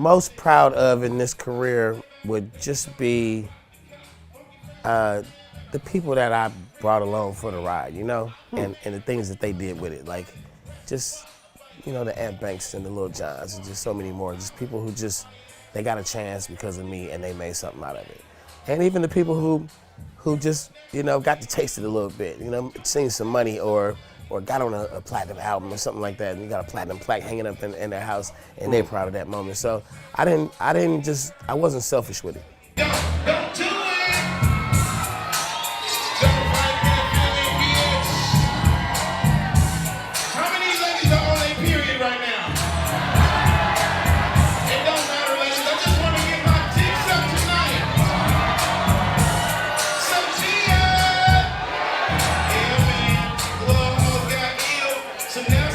most proud of in this career would just be the people that I brought along for the ride, you know, and the things that they did with it, like just, you know, the Ant Banks and the Lil Johns and just so many more, just people who just, they got a chance because of me and they made something out of it. And even the people who just, you know, got to taste it a little bit, you know, seen some money or got on a platinum album or something like that, and you got a platinum plaque hanging up in their house, and they're proud of that moment. So I wasn't selfish with it. Don't do it! Don't fight that feeling, bitch! How many ladies are on their period right now? It don't matter, ladies. I just want to get my dicks up tonight. So, Gia! Yeah, man. Little hoes got ill. So now...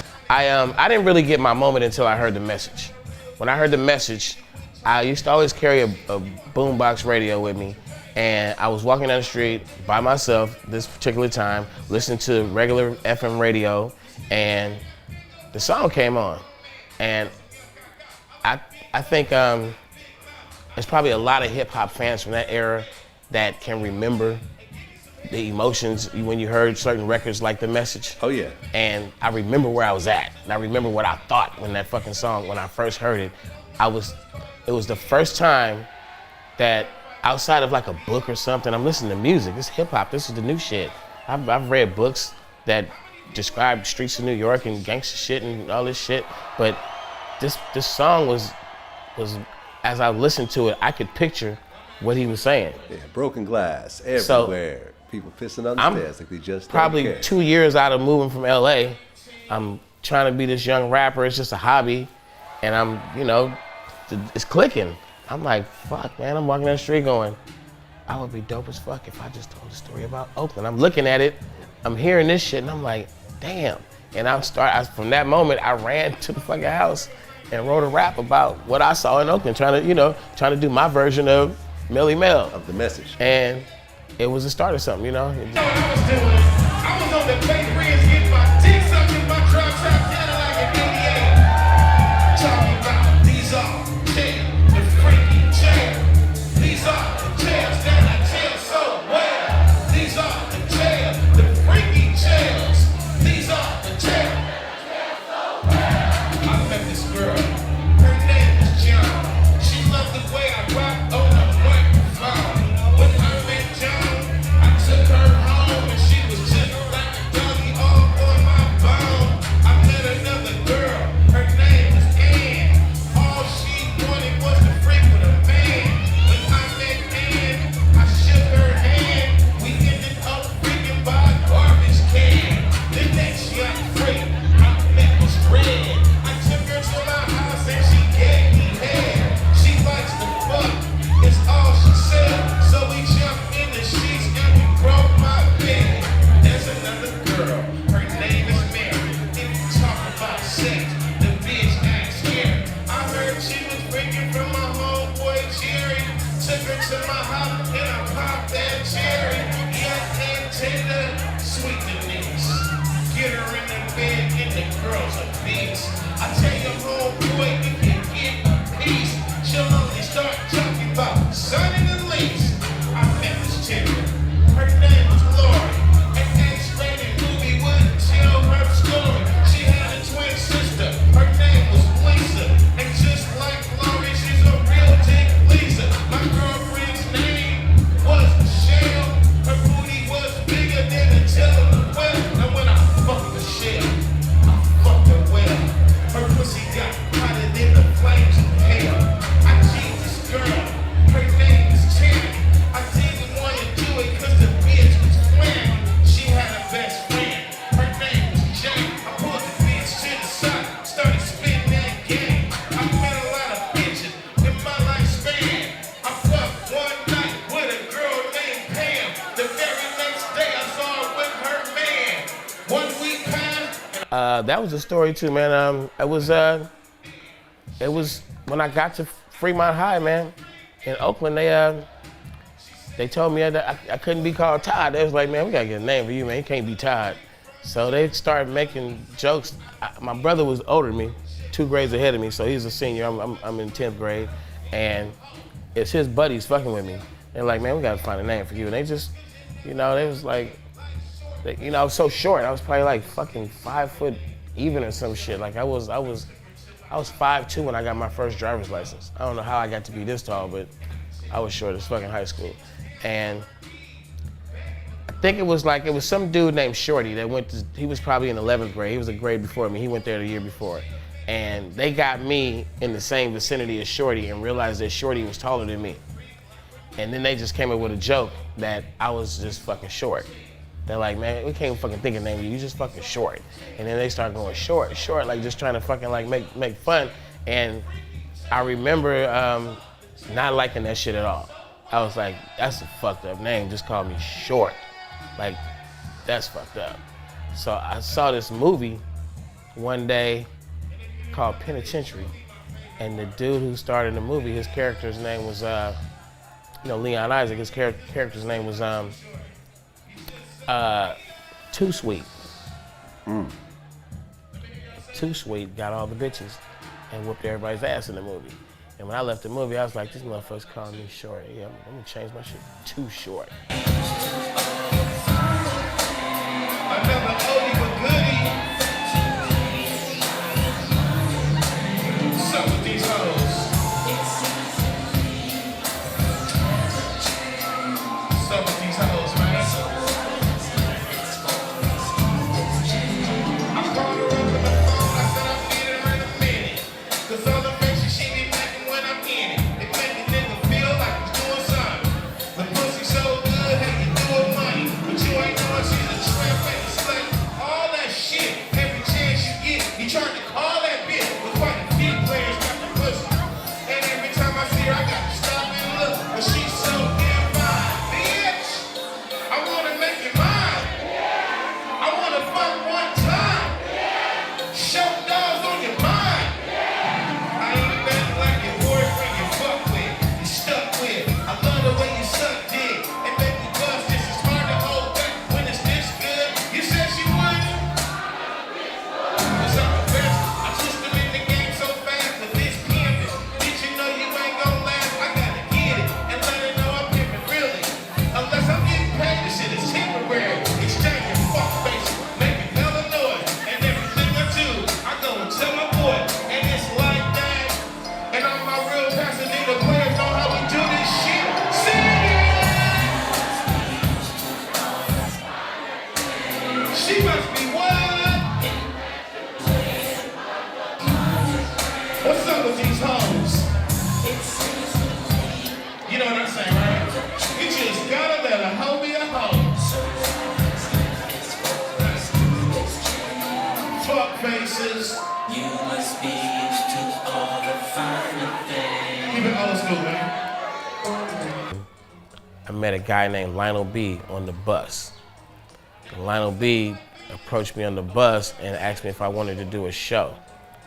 I didn't really get my moment until I heard the message. When I heard the message, I used to always carry a boombox radio with me, and I was walking down the street by myself this particular time, listening to regular FM radio, and the song came on. And I think there's probably a lot of hip hop fans from that era that can remember the emotions when you heard certain records like The Message. Oh yeah. And I remember where I was at, and I remember what I thought when that fucking song, when I first heard it. It was the first time that outside of like a book or something, I'm listening to music. This hip hop, this is the new shit. I've read books that describe streets of New York and gangster shit and all this shit, but this song was, as I listened to it, I could picture what he was saying. Yeah, broken glass everywhere. People pissing on the stairs like they just probably don't care. 2 years out of moving from LA. I'm trying to be this young rapper. It's just a hobby, and I'm, you know, it's clicking. I'm like, fuck, man. I'm walking down the street going, I would be dope as fuck if I just told a story about Oakland. I'm looking at it, I'm hearing this shit, and I'm like, damn. And from that moment, I ran to the fucking house and wrote a rap about what I saw in Oakland, trying to do my version of Melly Mel. Of The Message. And it was the start of something, you know? I was on the Bay Bridge getting my dick sucked in my drop top Cadillac in 88. Talking about these are jails, the freaky jails. These are the jails that I tell so well. These are the jails, the freaky jails. These are the jails. I met this girl. Her name is John. She loved the way I rock on the microphone. When I met John, I took her home and she was just like a doggy all on my bone. I met another girl, her name was Ann. All she wanted was to freak with a man. When I met Ann, I shook her hand. We ended up freaking by a garbage can. The next young freak I met was Red. I took her to my house and she gave me head. She likes to fuck, it's all she said. So we jumped in the sheets and we broke my bed. There's another girl, her name is Mary. If you talk about sex, the bitch acts scared. I heard she was breaking from my homeboy Jerry. Took her to my house and I popped that cherry. Young and tender, sweet Denise. Get her in the bed and the girl's a beast. I tell your homeboy you can get a piece. She'll only start talking about son and the lease. I met this chick. Her name was Lori. An X-rated movie wouldn't tell her story. She had a twin sister. Her name was Lisa. And just like Lori, she's a real dick Lisa. My girlfriend's name was Michelle. Her booty was bigger than a telephone. And when I fucked Michelle, I fucked her well. Her pussy got hotter than the flames of hell. I cheated this girl. Her name is Tammy. I didn't want to do it cause the bitch was flammy. She had a best friend. Her name was Jane. I pulled the bitch to the side. Started spinning that game. I met a lot of bitches in my lifespan. I fucked one night with a girl named Pam. The very next day I saw her with her man. 1 week passed. That was a story too, man. It was when I got to Fremont High, man. In Oakland, they told me that I couldn't be called Todd. They was like, man, we gotta get a name for you, man. You can't be Todd. So they started making jokes. My brother was older than me, 2 grades ahead of me, so he's a senior. I'm in 10th grade, and it's his buddies fucking with me. They're like, man, we gotta find a name for you. And they just, they was like, I was so short. I was probably like fucking 5 foot even or some shit. Like I was 5'2" when I got my first driver's license. I don't know how I got to be this tall, but I was short as fucking high school. And I think it was some dude named Shorty that he was probably in 11th grade. He was a grade before me. He went there the year before. And they got me in the same vicinity as Shorty and realized that Shorty was taller than me. And then they just came up with a joke that I was just fucking short. They're like, man, we can't even fucking think of name you just fucking short. And then they start going short, like just trying to fucking like make fun. And I remember not liking that shit at all. I was like, that's a fucked up name, just call me Short. Like, that's fucked up. So I saw this movie one day called Penitentiary. And the dude who starred in the movie, his character's name was, Leon Isaac, his character's name was Too Sweet. Too Sweet got all the bitches and whooped everybody's ass in the movie. And when I left the movie, I was like, this motherfucker's calling me Short. Yeah, I'm gonna change my shit Too Short. Another oldie but goodie. What's up with these hoes? What's up with these hoes, man? I called her up on the phone. I said I'll be there in a minute. 'Cause all the bitches she be making when I'm in it. It make a nigga feel like he's doing something. The pussy so good, hey, you doing money. But you ain't knowing she's a tramp and a slut. All that shit, every chance you get, you trying to call that bitch with fucking feet players got the pussy. And every time I see her, I got to stop and look. But she's so damn fine, bitch. I wanna make it mine. I wanna fuck one time. Show dogs on your mind. I ain't nothing like your boyfriend you fuck with, you stuck with. I love the way you suck dick and make me bust. This is hard to hold back when it's this good. You said she wouldn't. Cause I'm the best. I twist them in the game so fast with this canvas. Bitch, you know you ain't gon' last. I gotta get it and let her know I'm pimpin' really. Unless I'm getting paid, this shit is temporary. Exchanging fuck faces, making hella noise, and everything I do, I go and tell my boy, and it's like that. And all my real Pasadena players know how we do this shit. Sing it! She must be what? What's up with these hoes? You know what I'm saying, right? You just gotta let a hoe be a hoe. Fuck faces. You must be used to all the finer things. Keep it old school, man. I met a guy named Lionel B on the bus. And Lionel B approached me on the bus and asked me if I wanted to do a show.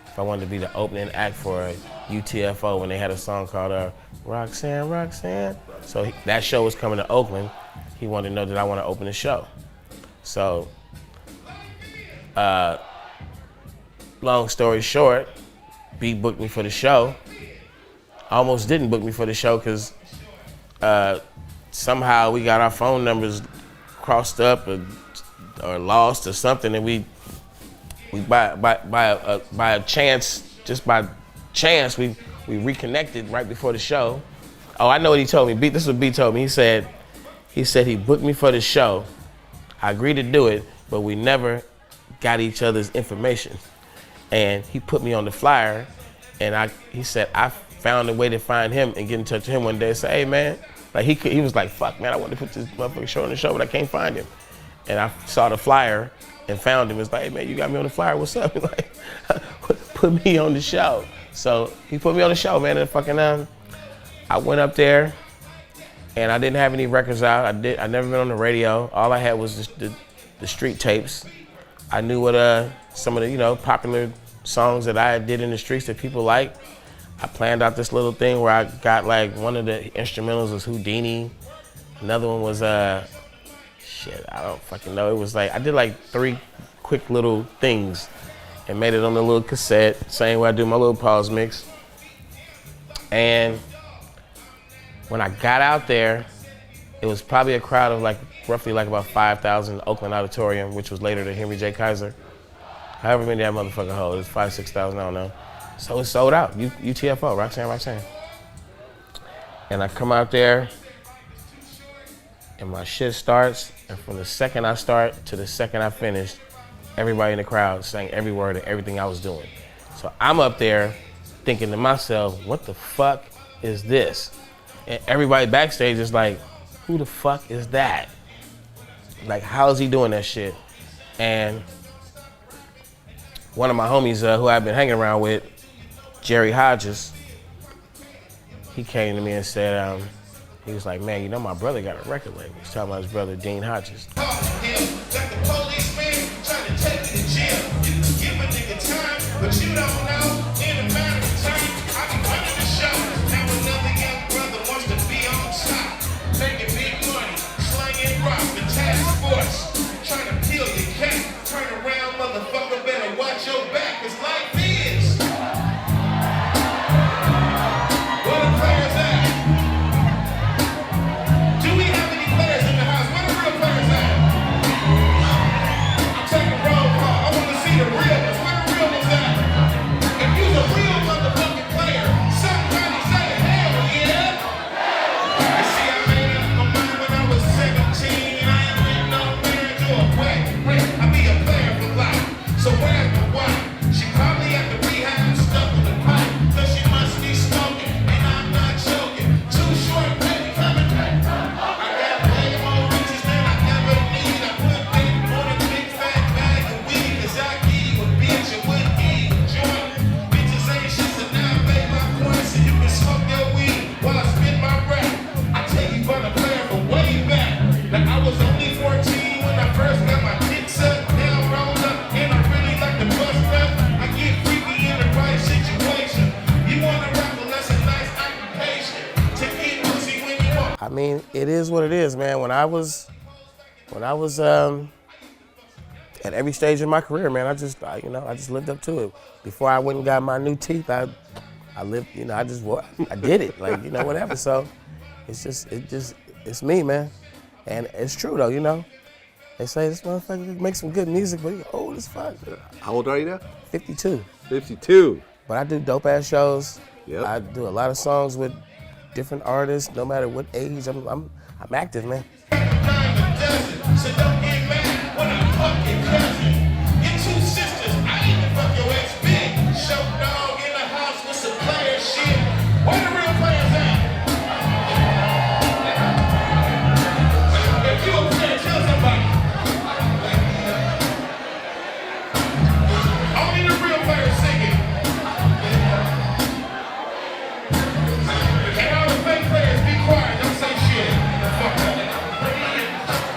If I wanted to be the opening act for UTFO when they had a song called Roxanne, Roxanne. So that show was coming to Oakland. He wanted to know that I want to open the show. So, long story short, B booked me for the show. Almost didn't book me for the show because somehow we got our phone numbers crossed up or lost or something, and we by chance we reconnected right before the show. Oh, I know what he told me. This is what B told me. He said he booked me for the show. I agreed to do it, but we never got each other's information. And he put me on the flyer, and he said I found a way to find him and get in touch with him one day and say, hey man, like he was like, fuck man, I want to put this motherfucking show on the show, but I can't find him. And I saw the flyer and found him. It's like, hey man, you got me on the flyer, what's up? He's like, put me on the show. So he put me on the show, man, and fucking I went up there and I didn't have any records out. I never been on the radio. All I had was the street tapes. I knew what some of the popular songs that I did in the streets that people like. I planned out this little thing where I got like one of the instrumentals was Houdini. Another one was shit, I don't fucking know. It was like I did like 3 quick little things, and made it on the little cassette, same way I do my little pause mix. And when I got out there, it was probably a crowd of like roughly like about 5,000 Oakland Auditorium, which was later the Henry J. Kaiser. However many that motherfucker hold, it was 5,000, 6,000, I don't know. So it sold out, UTFO, Roxanne. And I come out there, and my shit starts, and from the second I start to the second I finish, everybody in the crowd sang every word of everything I was doing. So I'm up there thinking to myself, what the fuck is this? And everybody backstage is like, who the fuck is that? Like, how is he doing that shit? And one of my homies who I've been hanging around with, Jerry Hodges, he came to me and said, he was like, man, you know my brother got a record label. He's talking about his brother, Dean Hodges. But you don't know, in a matter of time, I be running the show. Now another young brother wants to be on top. Making big money, slanging rock, the task force. Trying to peel your cat, turn around, motherfucker, better watch your back, cause life is. Where the players at? Do we have any players in the house? Where the real players at? I'm taking roll call, I wanna see the real ones. Where the real ones at? If you's a real motherfucking player, somebody say hell yeah. You see, I made up my mind when I was 17. I ain't been no marriage or a wet. I be a player for life. So where's my wife? She probably at the rehab stuck with the pipe. So she must be smoking, and I'm not joking. Too short, baby, coming. I got way more riches than I ever need. I put big on a big fat bag of weed, cause I give you a bitch and wouldn't eat a joint. Bitches ain't shit, so now I make my point so you can smoke your weed while I spit my rap. I tell you about a player from way back. Like I was only 14 when I first got my tits up, down rolled up, and I really like to bust up. I get freaky in the right situation. You wanna rap, well that's a nice occupation. To get pussy when you want. I mean, it is what it is, man. When I was at every stage in my career, man, I just lived up to it. Before I went and got my new teeth, I lived, I did it, like, whatever. So it's me, man. And it's true though, They say this motherfucker makes some good music, but he's old as fuck. How old are you now? 52. 52. But I do dope ass shows. Yep. I do a lot of songs with different artists, no matter what age. I'm active, man. So don't get mad when I fuck your cousin. Your two sisters, I even fuck your ex-bitch. Show dog in the house with some player shit. Where the real players at? If you a player, tell somebody. Only the real players singing. And all the fake players, be quiet, don't say shit. Fuck that.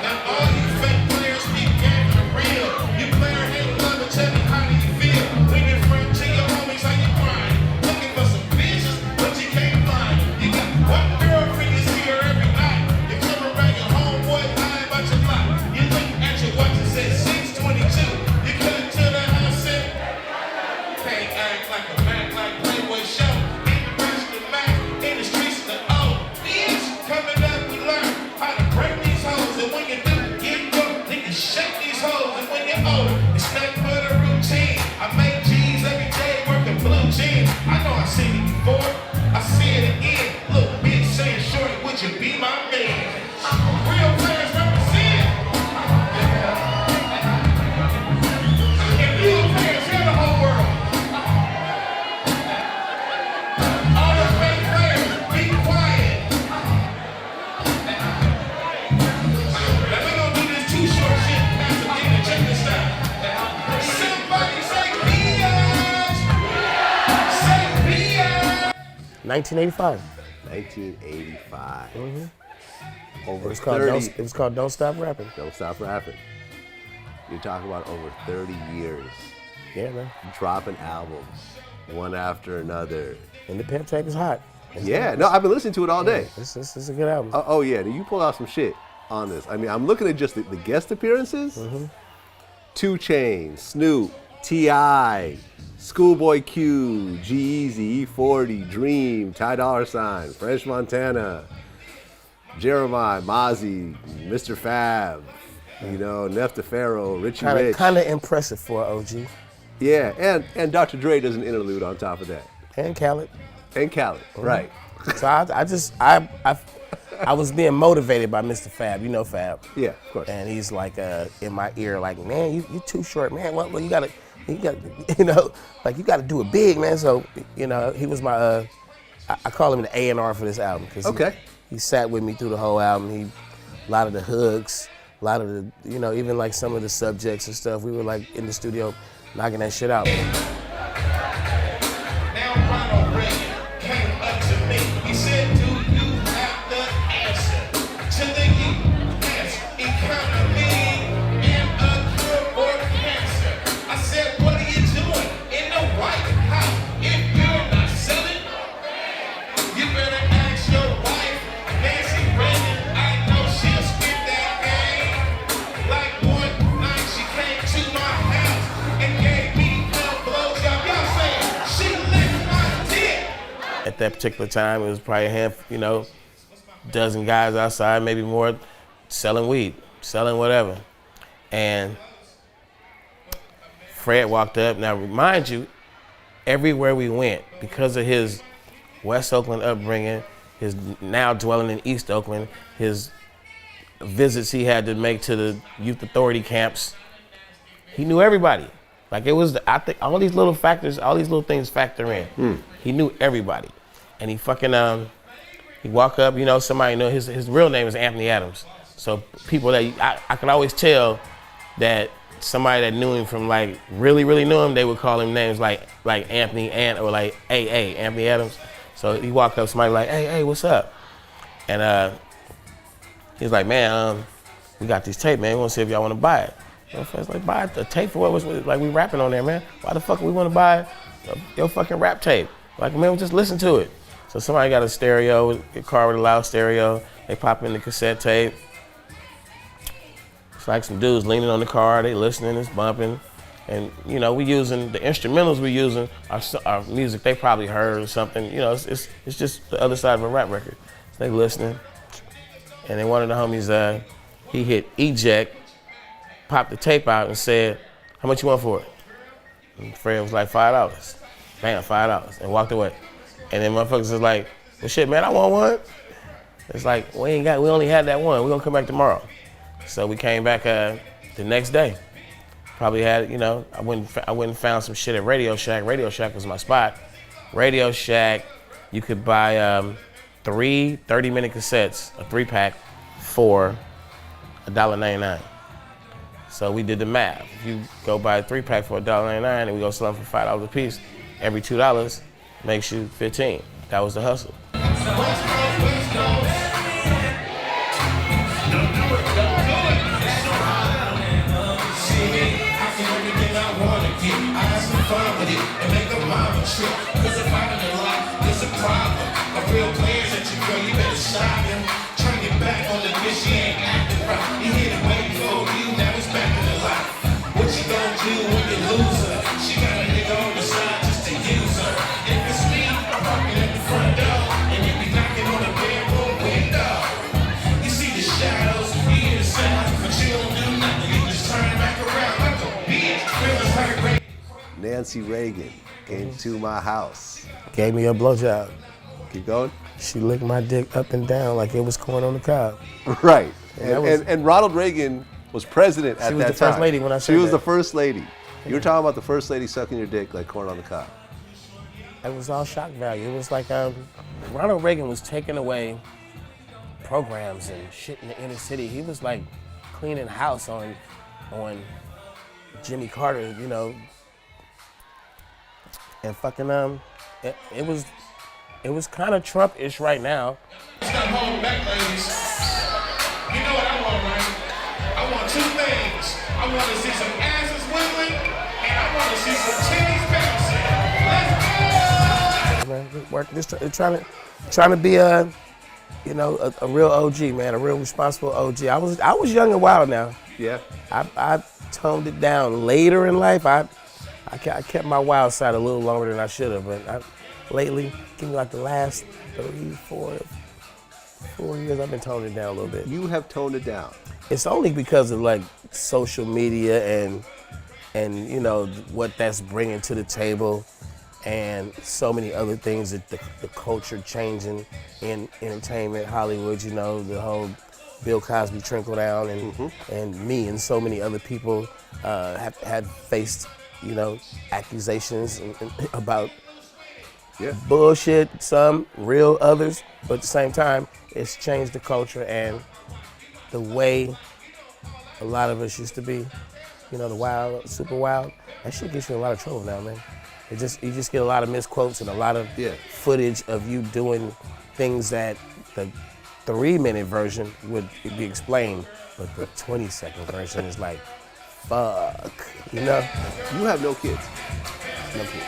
Now all you fake players speak game for real. You player hate love and tell me how do you feel. When you're friend to your homies, how you grind. Looking for some bitches, but you can't find. You got one girlfriend, you see her every night. You come around your homeboy, lie about your life. You look at your watch and say 6:22. You cut to the house and can't act like a Mac, like Playboy show. In the rest of the Mac, in the streets of the O. Bitch, coming up, we learn how to break these hoes. And when you do, get broke, niggas shake these hoes. And when you're older, it's nothing but a routine. I make G's every day, working blue jeans. I know I seen it before, I see it again. Little bitch saying, shorty, would you be my man? Real players represent. If you a player, tell the whole world. All the fake players, be quiet. Now we gonna do this too short shit. That's the thing to check this out. Somebody say BS. Say BS. 1985. 1985. It Over was called 30. It was called Don't Stop Rapping. Don't stop rapping. You're talking about over 30 years. Yeah, man. Dropping albums, one after another. And the pep track is hot. Yeah, no, I've been listening to it all day. This is a good album. Oh yeah, you pull out some shit on this. I mean, I'm looking at just the guest appearances. 2 Chainz, Snoop, T.I., Schoolboy Q, G-Eazy, E40, Dream, Ty Dolla $ign, French Montana, Jeremiah, Mozzie, Mr. Fab, you know, Nefta Pharaoh, Richie Rich. Kind of impressive for an OG. Yeah, and Dr. Dre does an interlude on top of that. And Khaled. And Khaled, right. So I was being motivated by Mr. Fab. You know Fab. Yeah, of course. And he's like in my ear, like, man, you too short, man. Well, you gotta, you know, like you gotta do it big, man. So, you know, he was my, I call him the A&R for this album. Cause he sat with me through the whole album. A lot of the hooks, a lot of the, you know, even like some of the subjects and stuff. We were like in the studio knocking that shit out. Now Ronald Reagan came up to me. He said, do you have the answer to the U.S. economy and a cure for cancer? I said, what are you doing in the White House? If you're not selling, you better ask your wife, Nancy Reagan. I know she'll spit that game. Like one night she came to my house and gave me a blowjob. Y'all saying she licked my dick. At that particular time, it was probably a handful, you know, dozen guys outside, maybe more, selling weed, selling whatever. And Fred walked up. Now, remind you, everywhere we went, because of his West Oakland upbringing, his now dwelling in East Oakland, his visits he had to make to the youth authority camps, he knew everybody. Like it was, I think all these little factors, all these little things factor in. He knew everybody. And he fucking, he walk up, you know, somebody know his real name is Anthony Adams. So people that, I could always tell that somebody that knew him from like, really knew him, they would call him names like Anthony or like AA, Anthony Adams. So he walked up, somebody like, hey, what's up? And he's like, man, we got this tape, man. We want to see if y'all want to buy it. You know, friends like, buy a tape for what? Like, we rapping on there, man. Why the fuck we want to buy your fucking rap tape? Like, man, we just listen to it. So somebody got a stereo, a car with a loud stereo. They pop in the cassette tape. It's like some dudes leaning on the car. They listening, it's bumping. And, you know, we using, the instrumentals we using are music they probably heard or something. You know, it's just the other side of a rap record. So they listening. And then one of the homies, he hit eject, popped the tape out and said, how much you want for it? And Fred was like, $5. Bam, $5, and walked away. And then motherfuckers was like, well shit, man, I want one. It's like, we only had that one. We're gonna come back tomorrow. So we came back the next day. Probably had, you know, I went and found some shit at Radio Shack. Radio Shack was my spot. Radio Shack, you could buy 3 30-minute cassettes, a 3-pack, for $1.99. So we did the math. If you go buy a 3-pack for $1.99 and we go sell them for $5 a piece, every $2 makes you 15. That was the hustle. Nancy Reagan came to my house. Gave me a blowjob. Keep going. She licked my dick up and down like it was corn on the cob. Right. And Ronald Reagan was president at that time. She was the first lady when I said She was that. the first lady. You were talking about the first lady sucking your dick like corn on the cob. It was all shock value. It was like Ronald Reagan was taking away programs and shit in the inner city. He was like cleaning house on Jimmy Carter, you know. And fucking it was kind of Trump-ish right now. Stop holding back, ladies. You know what I want, right? I want 2 things. I want to see some asses wiggling, and I want to see some titties bouncing. Let's go! Man, just working, just trying to be a real OG, man, a real responsible OG. I was young and wild now. Yeah. I toned it down later in life. I kept my wild side a little longer than I should have, but lately, give me like the last 4 years, I've been toning it down a little bit. You have toned it down. It's only because of like social media and you know what that's bringing to the table, and so many other things that the culture changing in entertainment, Hollywood. You know, the whole Bill Cosby trickle down, and me and so many other people have had faced, you know, accusations about bullshit, some real, others, but at the same time, it's changed the culture and the way a lot of us used to be, you know, the wild, super wild. That shit gets you in a lot of trouble now, man. You just get a lot of misquotes and a lot of footage of you doing things that the 3-minute version would be explained, but the 20-second version is like, fuck, you know? You have no kids. No kids.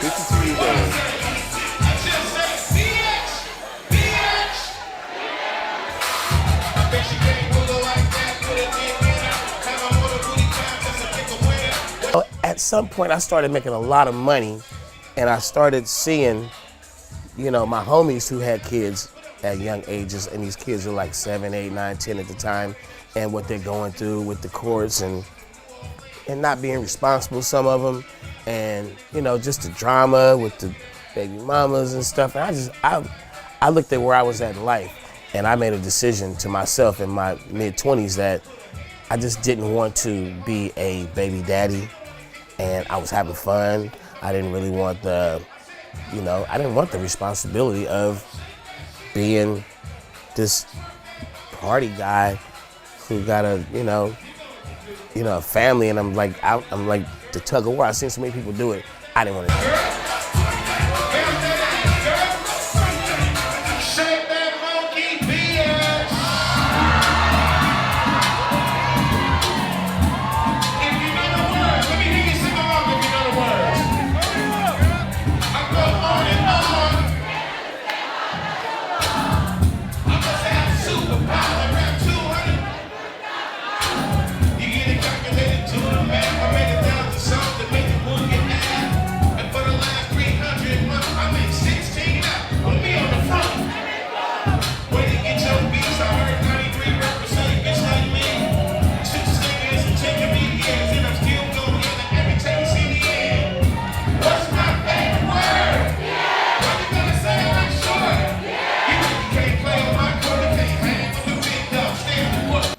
52 years old. At some point, I started making a lot of money, and I started seeing, you know, my homies who had kids at young ages, and these kids are like 7, 8, 9, 10 at the time, and what they're going through with the courts and not being responsible, some of them, and, you know, just the drama with the baby mamas and stuff. And I looked at where I was at in life, and I made a decision to myself in my mid-20s that I just didn't want to be a baby daddy, and I was having fun. I didn't really want the responsibility of being this party guy who got a family, and I'm like the tug of war. I've seen so many people do it. I didn't want to do it.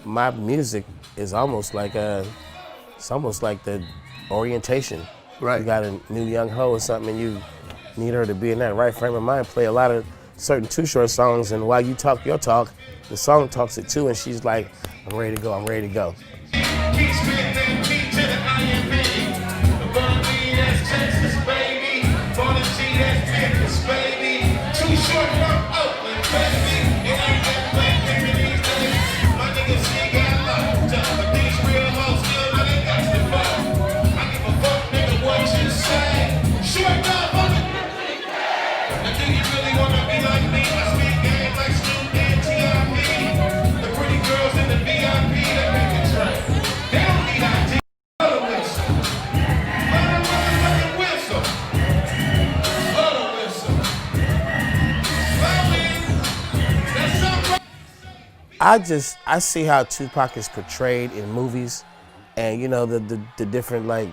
My music is almost like the orientation. Right. You got a new young hoe or something, and you need her to be in that right frame of mind. Play a lot of certain Too Short songs, and while you talk your talk, the song talks it too, and she's like, I'm ready to go, I'm ready to go. I see how Tupac is portrayed in movies, and you know the different like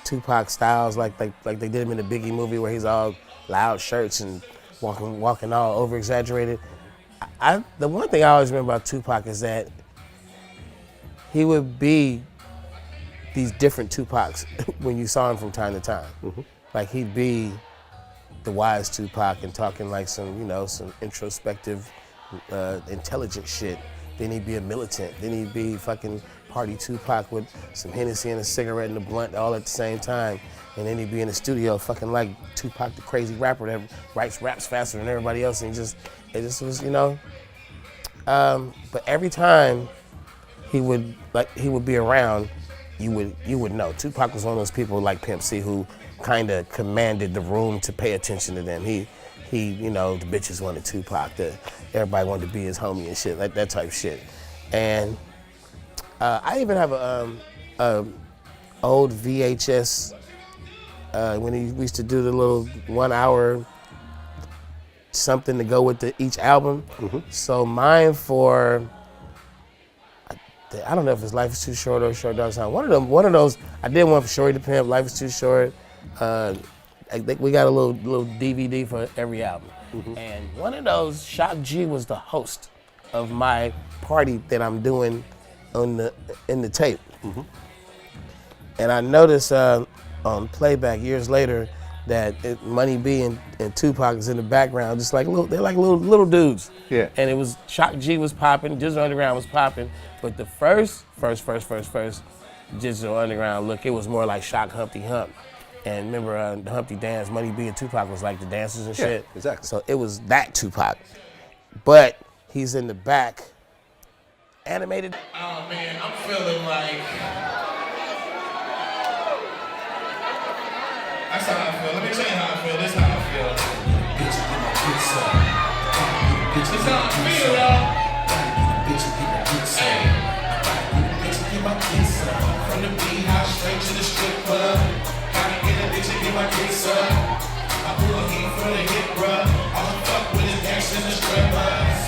Tupac styles, like they did him in the Biggie movie where he's all loud shirts and walking all over exaggerated. The one thing I always remember about Tupac is that he would be these different Tupacs when you saw him from time to time. Mm-hmm. Like he'd be the wise Tupac and talking like some introspective, intelligent shit. Then he'd be a militant. Then he'd be fucking party Tupac with some Hennessy and a cigarette and a blunt all at the same time. And then he'd be in the studio fucking like Tupac, the crazy rapper that writes raps faster than everybody else. And it just was, you know. But every time he would be around, you would know. Tupac was one of those people like Pimp C who kind of commanded the room to pay attention to them. He, you know, the bitches wanted Tupac. Everybody wanted to be his homie and shit, like that type shit. And I even have a old VHS when we used to do the little 1 hour something to go with each album. So mine for, I don't know if it's Life is Too Short or Short Dog Time. One of those. I did one for Shorty the Pimp. Life is Too Short. I think we got a little DVD for every album. And one of those, Shock G was the host of my party that I'm doing in the tape. And I noticed on playback years later that Money B and Tupac is in the background, just like they're like little dudes. Yeah. And it was Shock G was popping, Digital Underground was popping, but the first Digital Underground look, it was more like Shock Humpty Hump. And remember the Humpty Dance, Money B and Tupac was like the dancers and shit. Exactly. So it was that Tupac, but he's in the back, animated. Oh man, I'm feeling like. That's how I feel. Let me tell you how I feel. This is how I feel. This is how I feel, y'all. Hey. From the beehive straight to the strip club. Gotta get a bitch and get my kicks up. I pull a heat from the hip, bruh. All the fuck with his gangsters and strippers.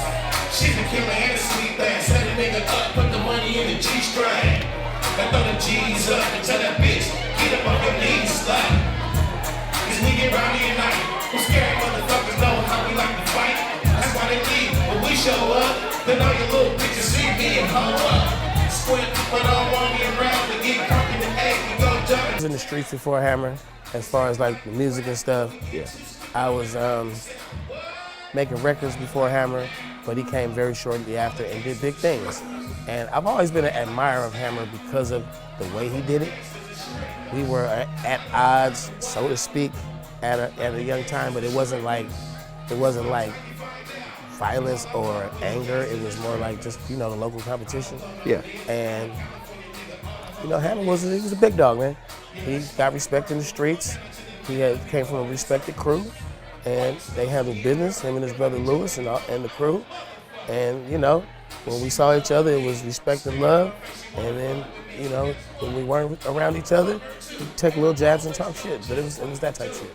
She's a killer and a sweet thing. Set a nigga up, put the money in the G-string. I throw the G's up and tell that bitch, get up on your knees, slut. Cause we get rowdy at night. Them scary motherfuckers know how we like to fight. That's why they leave. When we show up, then all your little bitches see me and hoe up. Squint, but I don't want me around to get crunk in the egg and go jump. I was in the streets before Hammer, as far as like the music and stuff. Yeah. I was making records before Hammer, but he came very shortly after and did big things. And I've always been an admirer of Hammer because of the way he did it. We were at odds, so to speak, at a young time, but it wasn't like violence or anger. It was more like just, the local competition. Yeah. And Hammer he was a big dog, man. He got respect in the streets. He came from a respected crew, and they handled business, him and his brother Lewis and the crew. And when we saw each other, it was respect and love. And then when we weren't around each other, we'd take little jabs and talk shit. But it was that type shit.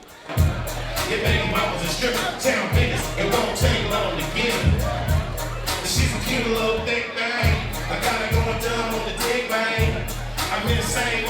Your baby mama's a stripper, town business, it won't take long to get her. She's a cute little thick thing. I got her going dumb on the dick, man. I'm in the same